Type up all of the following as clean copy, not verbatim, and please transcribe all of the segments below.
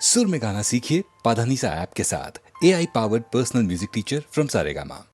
सुर में गाना सीखिए पाधानीसा ऐप के साथ। AI powered personal music teacher from Saregama.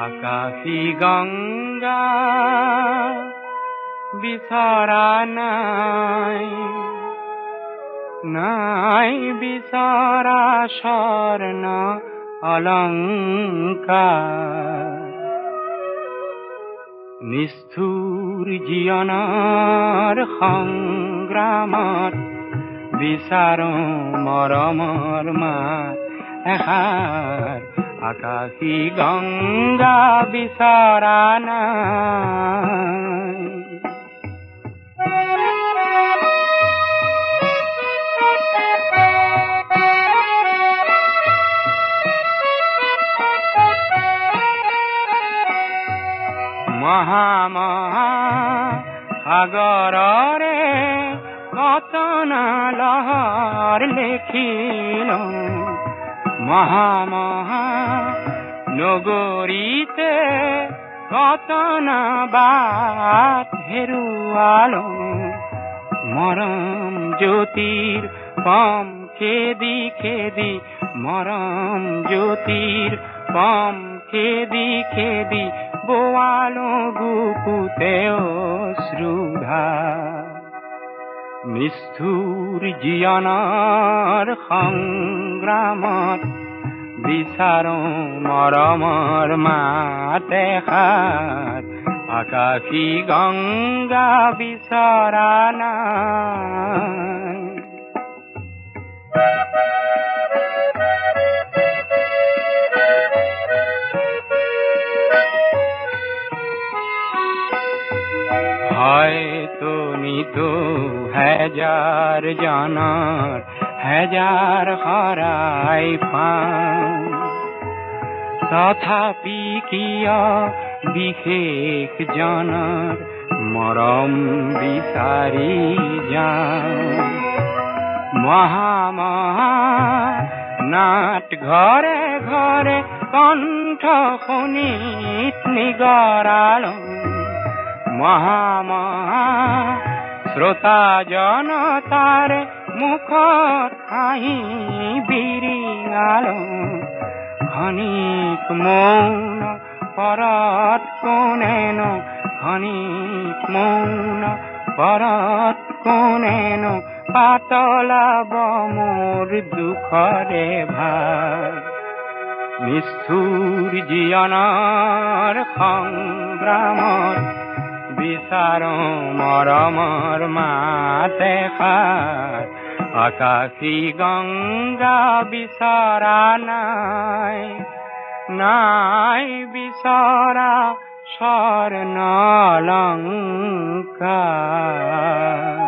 আকাশী গঙ্গা বিছরা নাই, নাই বিছরা স্বর্ণ অলংকার। নিষ্ঠুর জীৱনৰ সংগ্ৰামত বিচাৰো মৰমৰ মাত এষাৰ। আকাশী গঙ্গা বিছৰা নাই। মহা মহা সাগৰৰে কতনা লহৰ লেখিল মহা মহা নগৰীতে কতনা বাট হেৰুৱালো মৰম জ্যোতিৰ পাম খেদি খেদি মৰম জ্যোতিৰ পাম খেদি খেদি বোৱালো বুকুতে অশ্ৰুধা নিষ্ঠুৰ জীৱনৰ সংগ্ৰামত বিচাৰো মৰমৰ মাত এষাৰ আকাশী গংগা বিচৰা নাই হয়তো নিতো হাজাৰ জনৰ হাজাৰ হৰাই পাওঁ তথাপি কিয় বিশেষ জনৰ মৰম বিচাৰি যাওঁ মহা মহা নাট ঘৰে ঘৰে কণ্ঠ শুনিত নিগৰালো মহা মহা শ্ৰোতা জনতাৰে মুখত হাঁহি বিৰিঙালো ক্ষণিক মৌন পৰত কোনেনো ক্ষণিক মৌন পৰত কোনেনো পাতলাব মোৰ দুখৰে ভাগ নিষ্ঠুৰ জীৱনৰ সংগ্ৰামত বিচাৰো মৰমৰ মাত এষাৰ আকাশী গংগা বিচৰা নাই নাই বিচৰা স্বৰ্ণলংকাৰ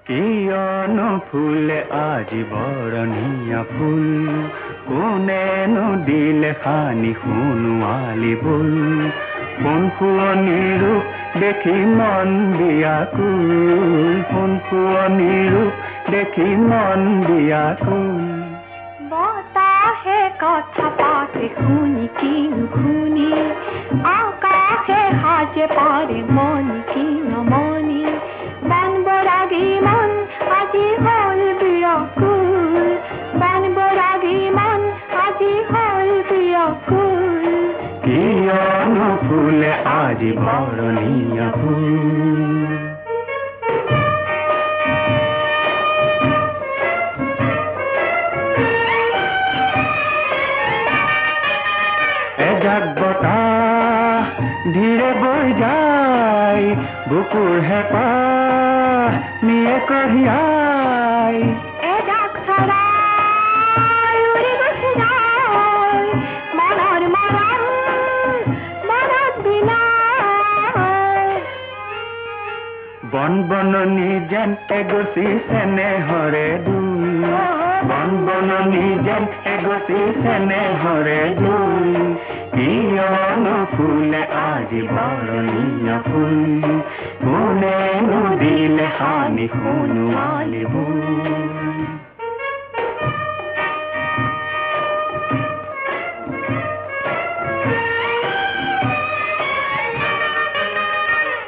কিয়নো ফুলে আজি বৰণীয়া ফুল কোনেনো দিলে খানি সোণোৱালী বোল কোন শুৱনি ৰূপ দেখি মন বিয়াকুল কোন শুৱনি ৰূপ দেখি মন বিয়াকুল বতাহে কথা পাতে শুনি কি নুশুনি আকাশে সাজে পারে মনি কি নমনি বানবৰাগী মন আজি হল বিয়াকুল বানবৰাগী মন আজি হল বিয়াকুল কিয়নো ফুলে আজি বৰণীয়া ফুল এজাক বতাহ ধীৰে বৈ যায় বুকুৰ হেঁপাহ নিয়ে কঢ়িয়াই এজাক চৰাই উৰি গুচি যায় মনৰ মৰম মনত বিনাই বন বননি যেন এগচি চেনেহৰে দুই বন বননি যেন এগচি চেনেহৰে দুই কিয়নো ফুলে আজি বৰণীয়া ফুল কোনেনো দিলে খানি সোণোৱালী বোল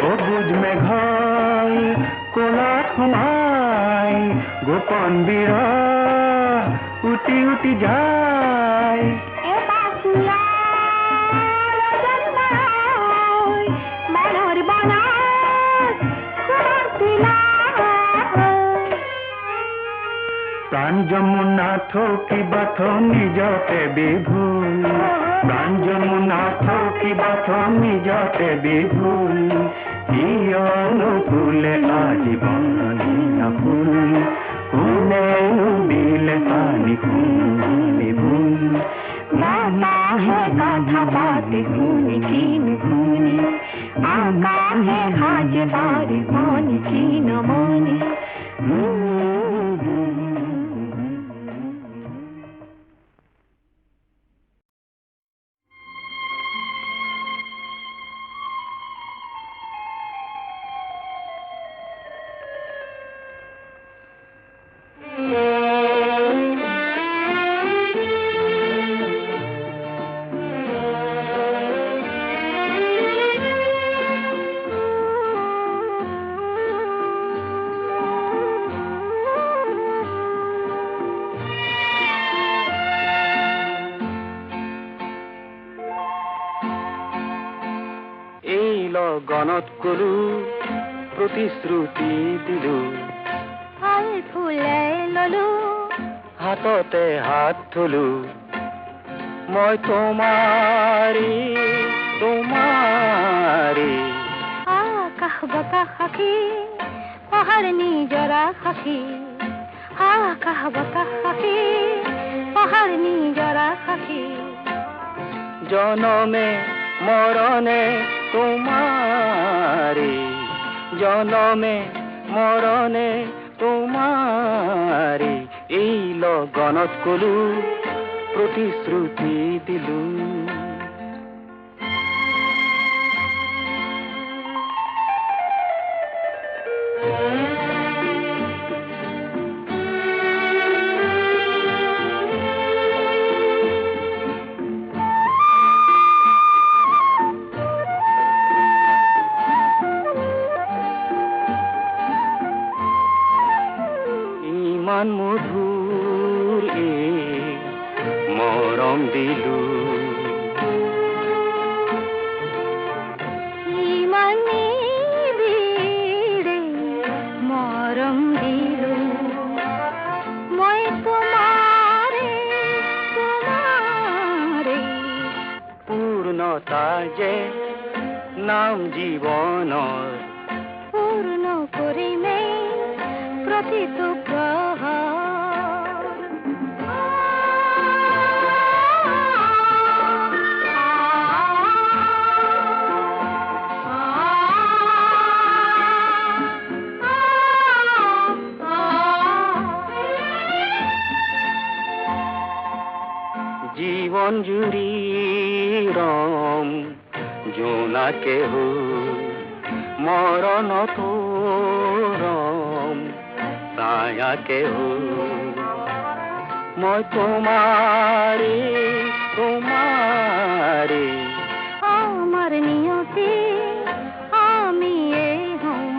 অবুজ মেঘৰ কোলাত সোমাই গোপন বিৰহ উটি উটি যায় প্ৰাণ যমুনা থকিবা থ নিজতে বিভুল প্ৰাণ যমুনা থকিবা থ নিজতে বিভুল কিয়নো ফুলে আজি বৰণীয়া ফুল কোনেনো দিলে পানী সোণালী বোল বাতাসে কথা পাতে শুনি কিন শুনি আকাশে হাজে পারে মনে কিন মনে এই লগনত কলো প্ৰতিশ্ৰুতি দিলো ফল ফুলে ললো হাততে হাত থলো মই তোমাৰি তোমাৰি আকাশ বতাহ সাক্ষী পাহাৰ নিজৰা সাক্ষী আকাশ বতাহ সাক্ষী পাহাৰ নিজৰা সাক্ষী জনমে মৰণে তোমাৰি জনমে মৰণে তোমাৰি এই লগনত কলো প্ৰতিশ্ৰুতি দিলো ইমান মধুৰ এই মৰম দিলো ইমান নিবিড়ে মৰম দিলো মই তোমাৰে তোমাৰে পূৰ্ণতা যে নাম জীৱনৰ পূৰ্ণ কৰিমে প্ৰতিটো প্ৰহৰ জীৱন জুৰি ৰম জোনাকে মৰণতো ৰম ছায়াকে মই তোমাৰি তোমাৰি আমাৰ নিয়তি আমিয়ে হম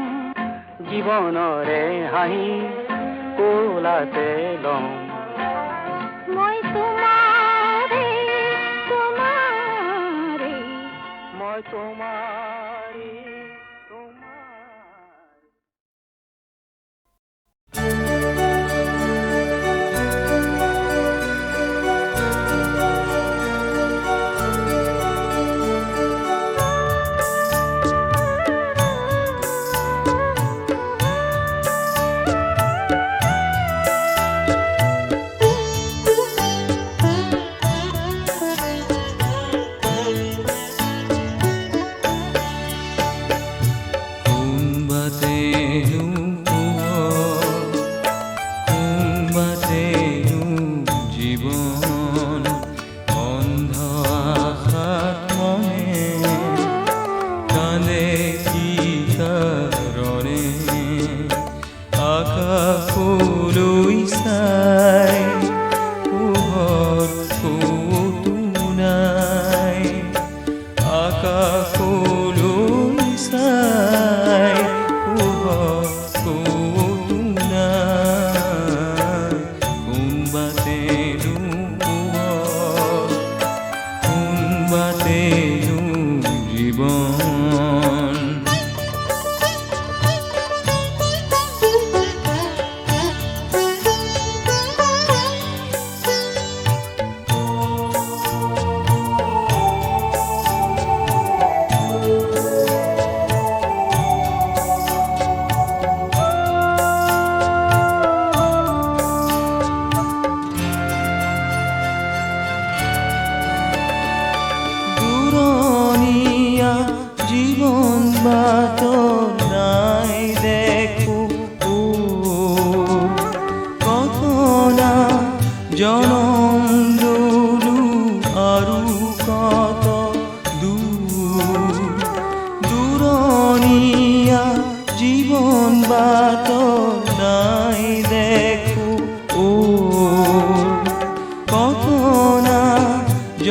জীৱনৰে হাঁহি কোলাতে লম মই তোমাৰে তোমাৰে মই তোমাৰি তোমাৰি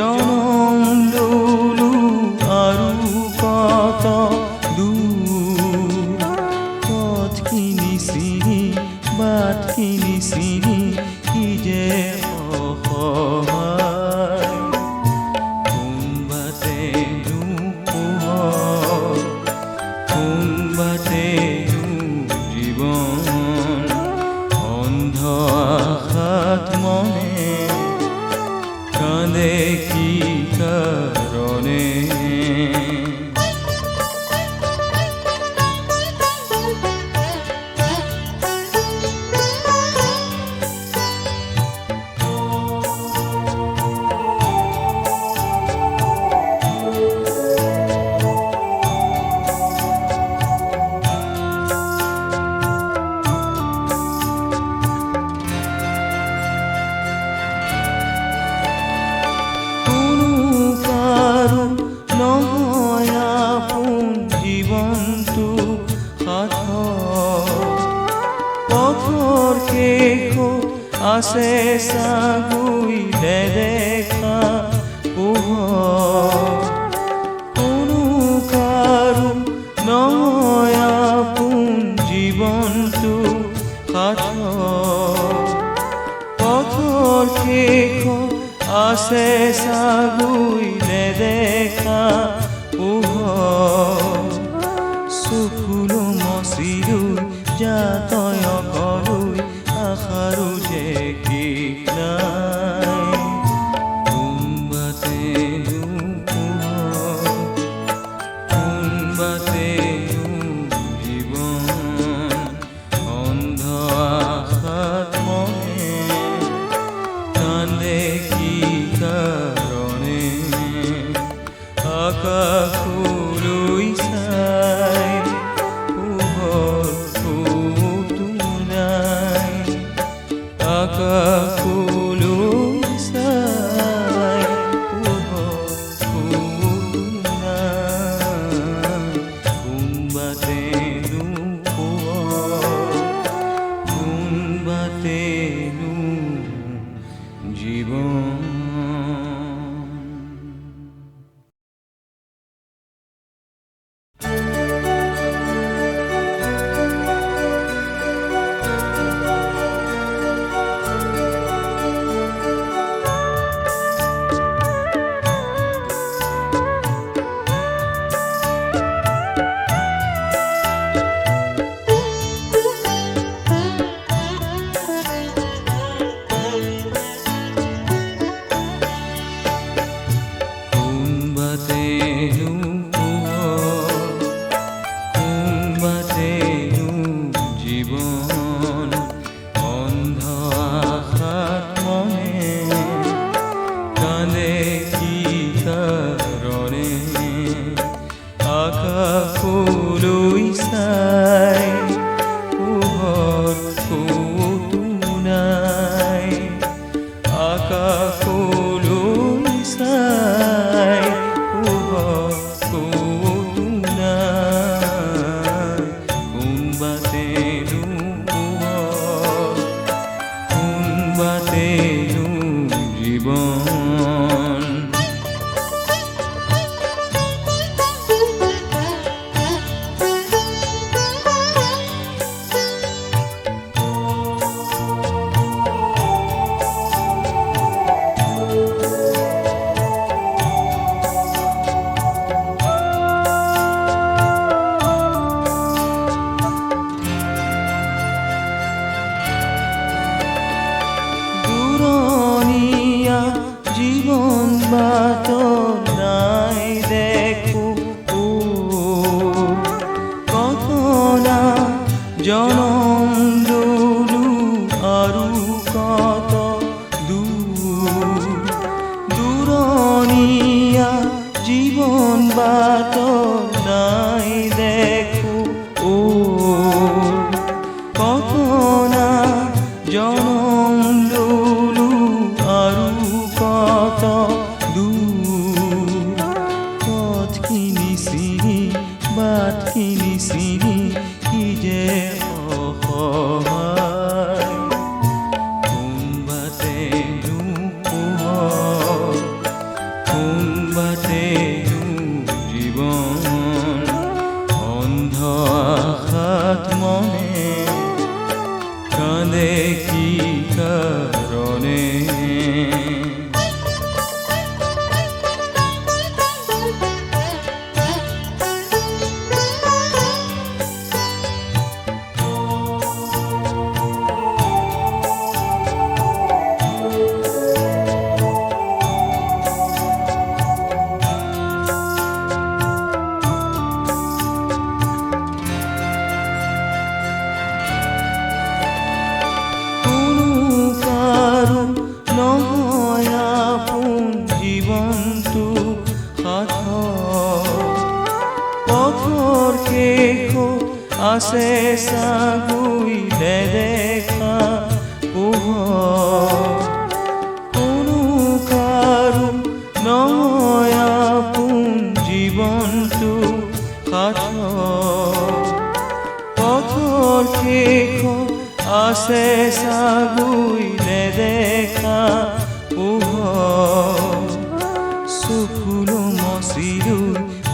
জনম লুলু আৰু কত দূৰ পথখিনি চিনি বাটখিনি চিনি কি যে অসহায় কোনবাটেনো পোহৰ কোনবাটেনো জীৱন অন্ধ আশাত মনে কান্দে কি কাৰণে আছে চাগুই নেদেখা পোহৰ কোনো কাৰো নহয় আপোন জীৱনটো সাঁথৰ পথৰ শেষত আছে চাগুই নেদেখা পোহৰ চকুলো মচিলৈ যাতয় ঘৰলৈ আশাৰো যে ঠিক নাই কোনবাটেনো পোহৰ কোনবাটেনো জীৱন অন্ধ আশাত মনে কান্দে কি কাৰণে আকাশলৈ চাই পোহৰ ক'তো নাই আকাশলৈ চাই পোহৰ ক'তো নাই কোনবাটেনো পোহৰ কোনবাটেনো জীৱন আকাশলৈ চাই পোহৰ ক'তো নাই আকাশলৈ চাই পোহৰ ক'তো নাই কোনবাটেনো পোহৰ কোনবাটেনো জীৱন জীবন বাত নাই দেখো কখনা জনম লুলু আৰু কত দূৰ দূৰণীয়া জীবন বাত নাই দেখো কখনা জনম লুলু আৰু কত দূৰ পথখিনি চিনি বাটখিনি চিনি কি যে অসহায় কোনবাটেনো পোহৰ আছে চাগুই নেদেখা পোহৰ কোনো কাৰো নহয় আপোন জীৱনটো সাঁথৰ পথৰ শেষত আছে চাগুই নেদেখা পোহৰ চকুলো মচিলৈ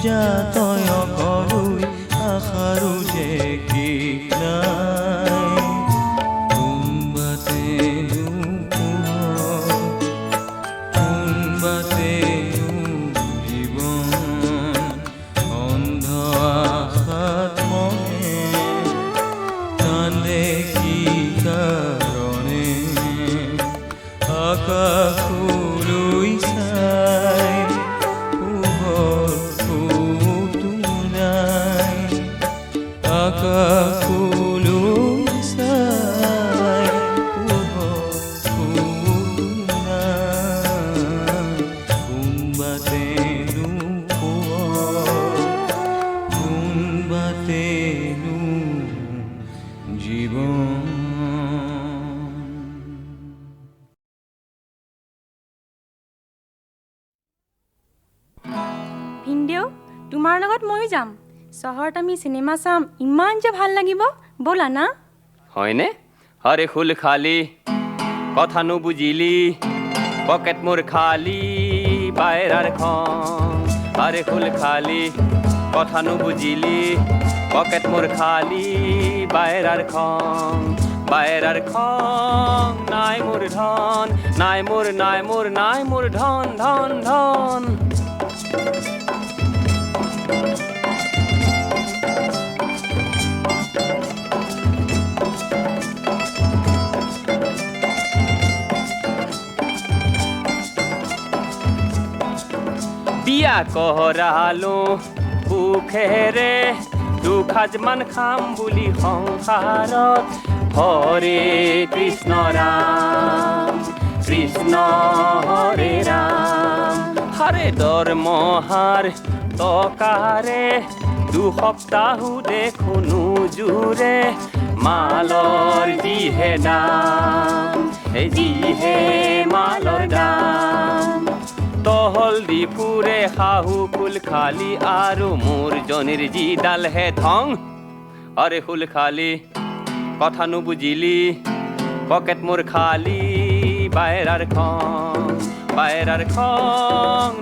যাতয় কৰৈ আশাৰো যে শেষ নাই কোনবাতেনো পোহৰ কোনবাতেনো জীৱন অন্ধ আশাত মনে কান্দে কি কাৰণে আকাশলৈ চাই পোহৰ ফুটো নাই আকাশলৈ চাই পোহৰ ফুটো নাই কোনবাতেনো পোহৰ কোনবাতেনো জীৱন ভিনদেউ তোমাৰ লগত ময়ো যাম চহৰত আমি চিনেমা চাম ইমান যে ভাল লাগিব ব'লা না হয়নে আরে ফুল খালি কথা নুবুজিলি পকেট মোর খালি বাইরার খন আরে ফুল খালি কথা নুবুজিলি পকেট মোর খালি বাইরার খন নাই মোর ধন নাই মোর ধন ধন ধন বিয়া করালো সুখেৰে দুখাজমান খাম বুলি সংসাৰত হৰে কৃষ্ণ ৰাম কৃষ্ণ হৰে ৰাম হাৰে দৰমহাৰ টকাৰে দুসপ্তাহো দেখো নোজোৰে মালৰ যিহে দাম যিহে মালৰ দাম তহল দি ফুৰে শাহু ফুল খালি আৰু মোৰ জনীৰ যিডাল হে ধং আৰে ফুল খালি কথা নুবুজিলি পকেট মোৰ খালি বাইৰাৰ খন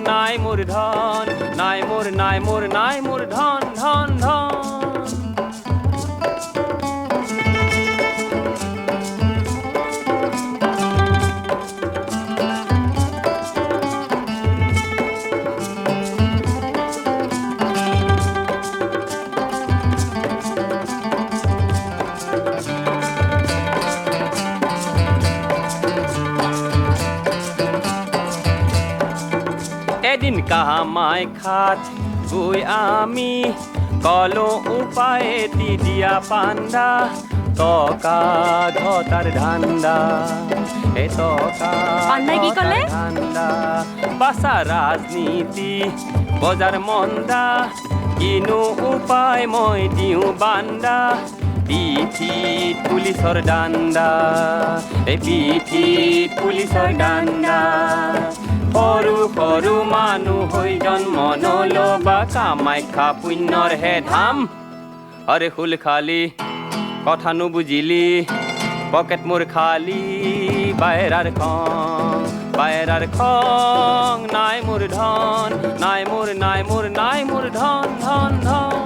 নাই মোৰ ধন নাই মোৰ ধন ধন ধন এদিন কামাই খাত গৈ আমি কলো উপায়ে দি দিয়া পাণ্ডা টকা ঘটাৰ ধান্দা এ টকা পাণ্ডাই কি ক'লে? ধান্দা বাছা ৰাজনীতি বজাৰ মন্দা কিনো উপায় মই দিওঁ বান্দা পিঠিত পুলিচৰ ডাণ্ডা এই পিঠিত পুলিচৰ ডাণ্ডা সৰু সৰু মানুহ হৈ জন্ম নলবা কামাখ্যা পুণ্যৰ হে ধাম আৰে ফুল খালি কথা নুবুজিলি পকেট মোৰ খালি বাইৰাৰ খন নাই মোৰ ধন নাই মোৰ ধন ধন ধন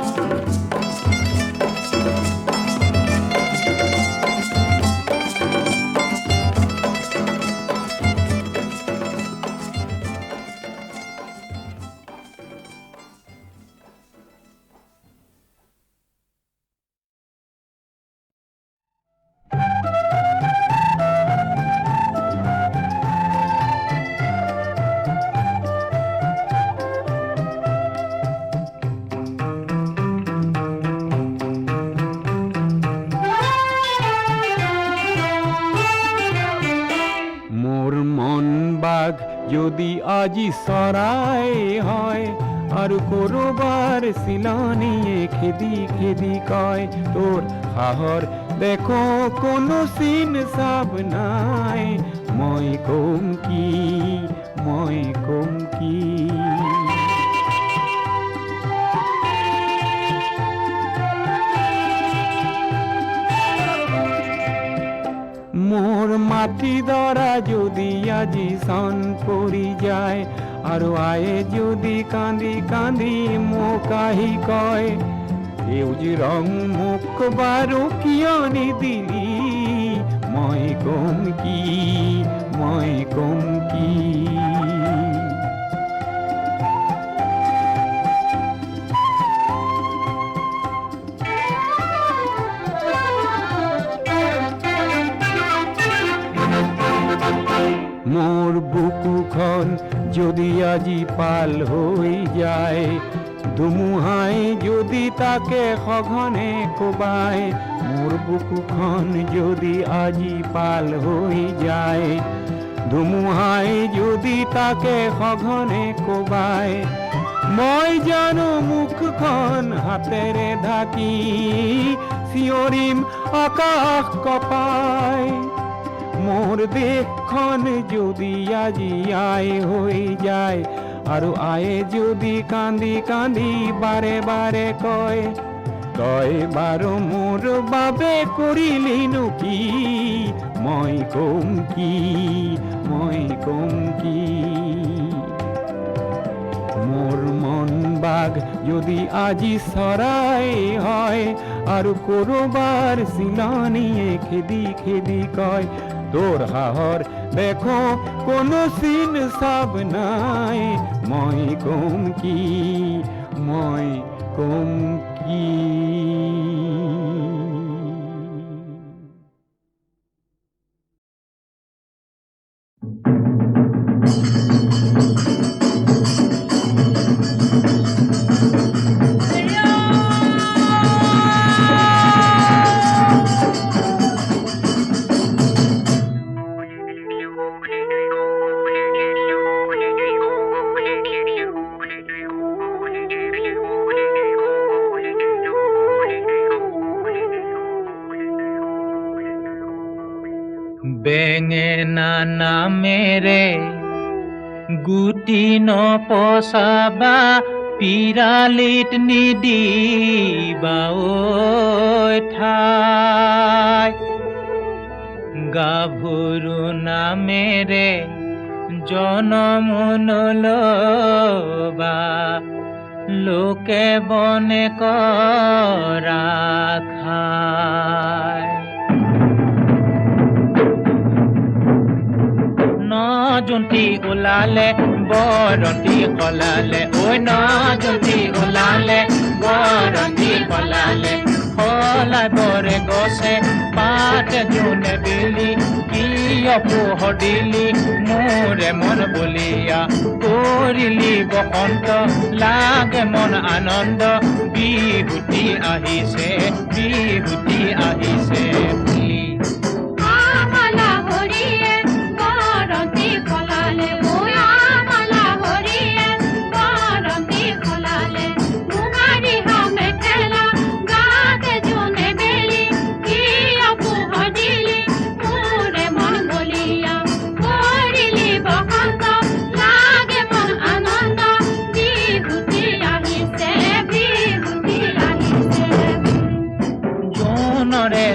যদি আজি চৰাই হয় আৰু কৰবাৰ চিলনীয়ে খেদি খেদি কয় তোৰ সাহৰ দেখো কোনো চিন চাব নাই মই কম কি মোৰ মাটি ধৰা যদি আজি চন পৰি যায় আৰু আয়ে যদি কান্দি কান্দি মোক আহি কয় সেউজ ৰং মোক বাৰু কিয় নিদিলি মই কম কি মোৰ বুকুখন যদি আজি পাল হৈ যায় ধুমুহাই যদি তাকে সঘনে কোবাই মোৰ বুকুখন যদি আজি পাল হৈ যায় ধুমুহাই যদি তাকে সঘনে কোবাই মই জানো মুখখন হাতেৰে ঢাকি চিঞৰিম আকাশ কপাই মোৰ দেশখন যদি আজি আই হৈ যায় আৰু আয়ে যদি কান্দি কান্দি বাৰে বাৰে কয় বাৰু মোৰ বাবে কৰিলিনো কি মই কম কি মোৰ মন বাঘ যদি আজি চৰাই হয় আৰু কৰবাৰ চিলনীয়ে খেদি খেদি কয় তোৰ সাহৰ দেখো কোনো চিন চাব নাই মই কম কি বেঙেনা নামেৰে গুটি নপচাবা পিৰালিত নিদিবা ঐ ঠাই গাভৰু নামেৰে জনম নলবা লোকে বনে কৰা খায় নজুন্তি ওলালে বৰন্তি সলালে ঐ নজুন্তি ওলালে বৰন্তি সলালে সলাই বৰে গছে পাত জোনে বিলি কিয় পোহৰ দিলি মোৰে মন বলিয়া কৰিলি বসন্ত লাগে মন আনন্দ বিহুতি আহিছে বুলি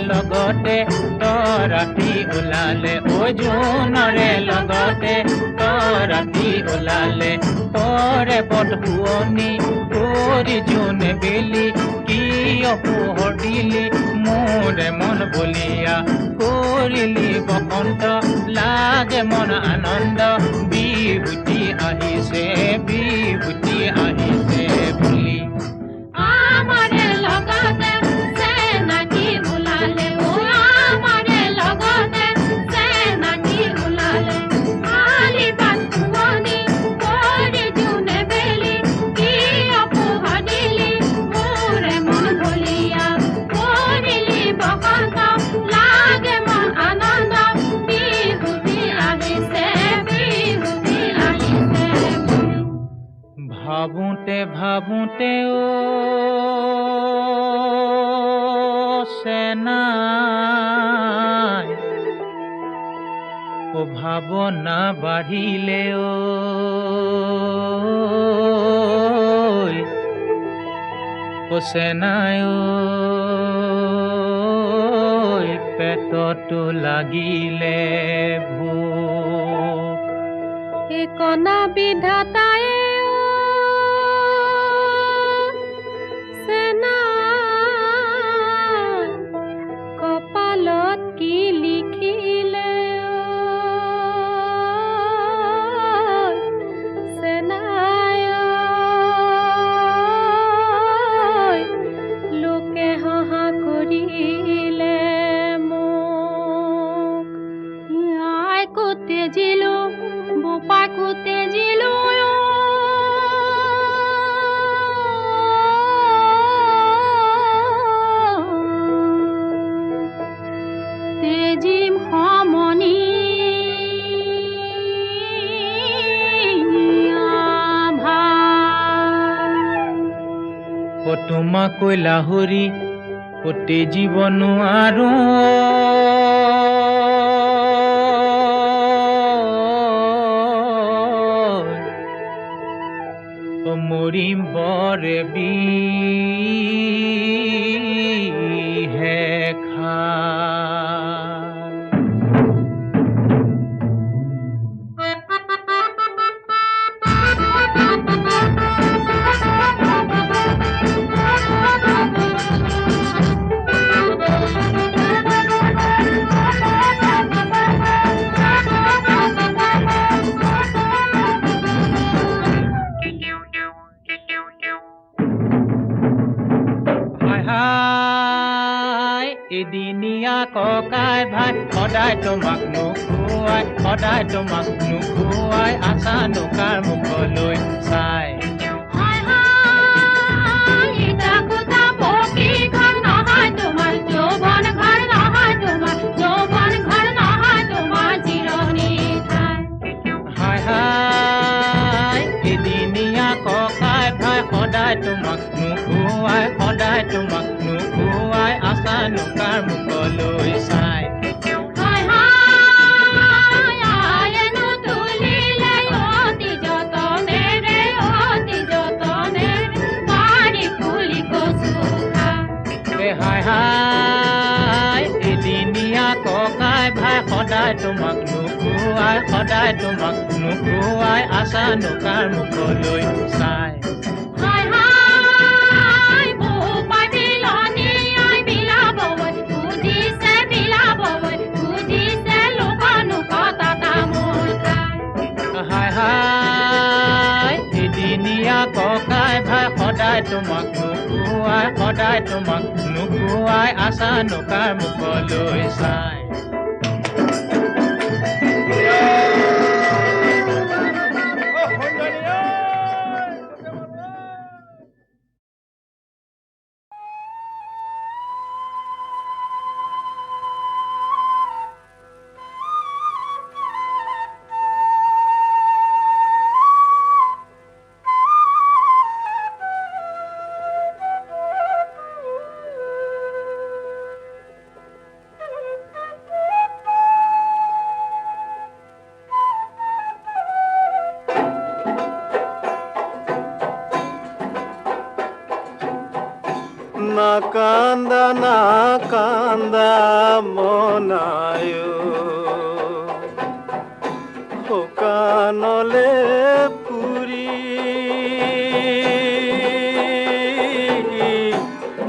লগতে ৰাতি ওলালে ঐ জোনৰে লগতে ৰাতি ওলালে তৰে পদ শুৱনি কৰি জোনে বেলি কিয় পোহৰ দিলি মোৰে মন বলিয়া কৰিলি বসন্ত লাগে মন আনন্দ বিহুতি আহিছে বুলি আমাৰে লগতে ভাবোঁতে ভাবোঁতে চেনাই ভাৱনা বাঢ়িলে চেনাই পেটতো লাগিলে ভোক কণা বিধাতাই কপালত কি লিখিলে চেনাই লোকে হাহা কৰিলে মোক আই কোতে জিলো বোপা কোতে জিলো তেজিম সমনি তোমাক কৈ লাহৰি কতে জীৱন আৰু মৰিম বৰে বিহে খা এদিনীয়া ককাই ভাই সদায় তোমাক নোখোৱাই সদায় তোমাক নোখোৱাই আশা নকাৰ মুখলৈ চাই হাই হাই এদিনীয়া ককাই ভাই সদায় তোমাক নোখোৱাই সদায় তোমাক নোখোৱাই আশা নকাৰ মুখলৈ চাই হাই হাই এদিনীয়া ককাই ভাই সদায় তোমাক নোখোৱাই সদায় তোমাক নোখোৱাই আশা নকাৰ মুখলৈ চাই হাই হাই এদিনীয়া ককাই ভাই সদায় তোমাক নোখোৱাই সদায় তোমাক নোখোৱাই আশা নকাৰ মুখলৈ চাই না কান্দা মনায়ো শুকানলে পুৰি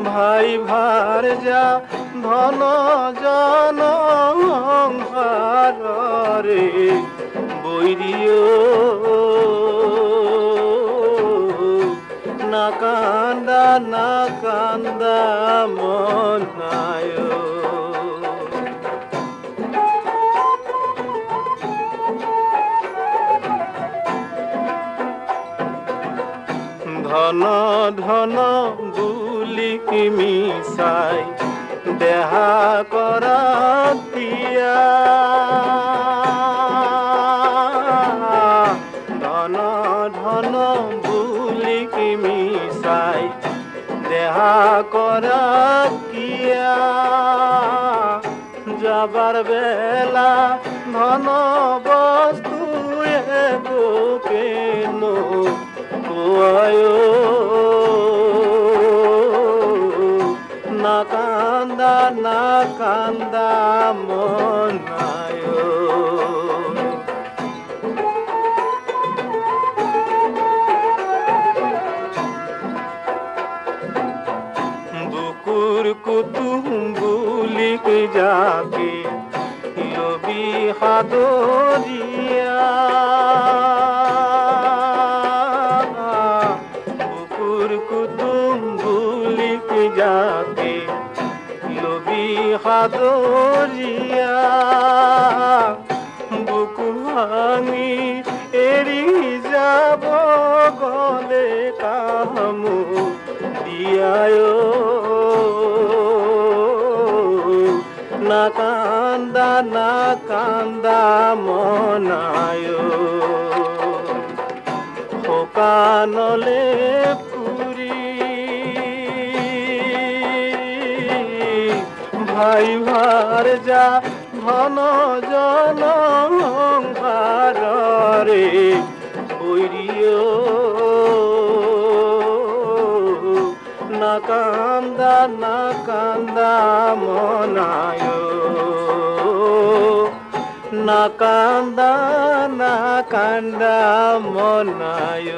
ভাই ভাৰ যা ধন জন সংসাৰৰে বৈৰিও না কান্দা মনায়ো ধন ধন বুলি মিছাই দেহা কৰা দিয়া ধন ধন বুলি দেহা করা কিয়া যাবার বেলা ধন বস্তু কেন কোয়ায় না কান্দা মনায় বুকুর কুতুম্বুলিক যাকে লবি হাদরিয়া বুকুর কুতুম্বুলিক যাকে লবি হাদরিয়া বুকু ভাঙি এরি যাব গলে কামু দিয়ায় না কান্দা মনায় কানলে পুরি ভাই ভার যা ধন জন ভারে বৈরিয় না কান্দা মনায় না কান্দা মনায়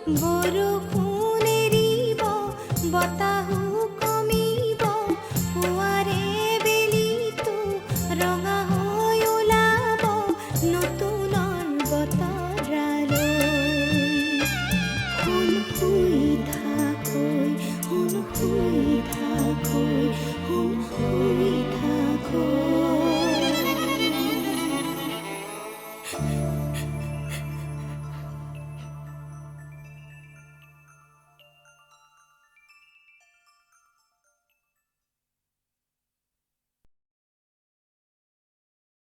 বৰষুণ এৰিব বতাহো কমিব পুৱাৰে বেলিটো ৰঙা হৈ ওলাব নতুনৰ বতৰালৈ শুন শুই থাকৈ শুন শুই থাকৈ শুন শুই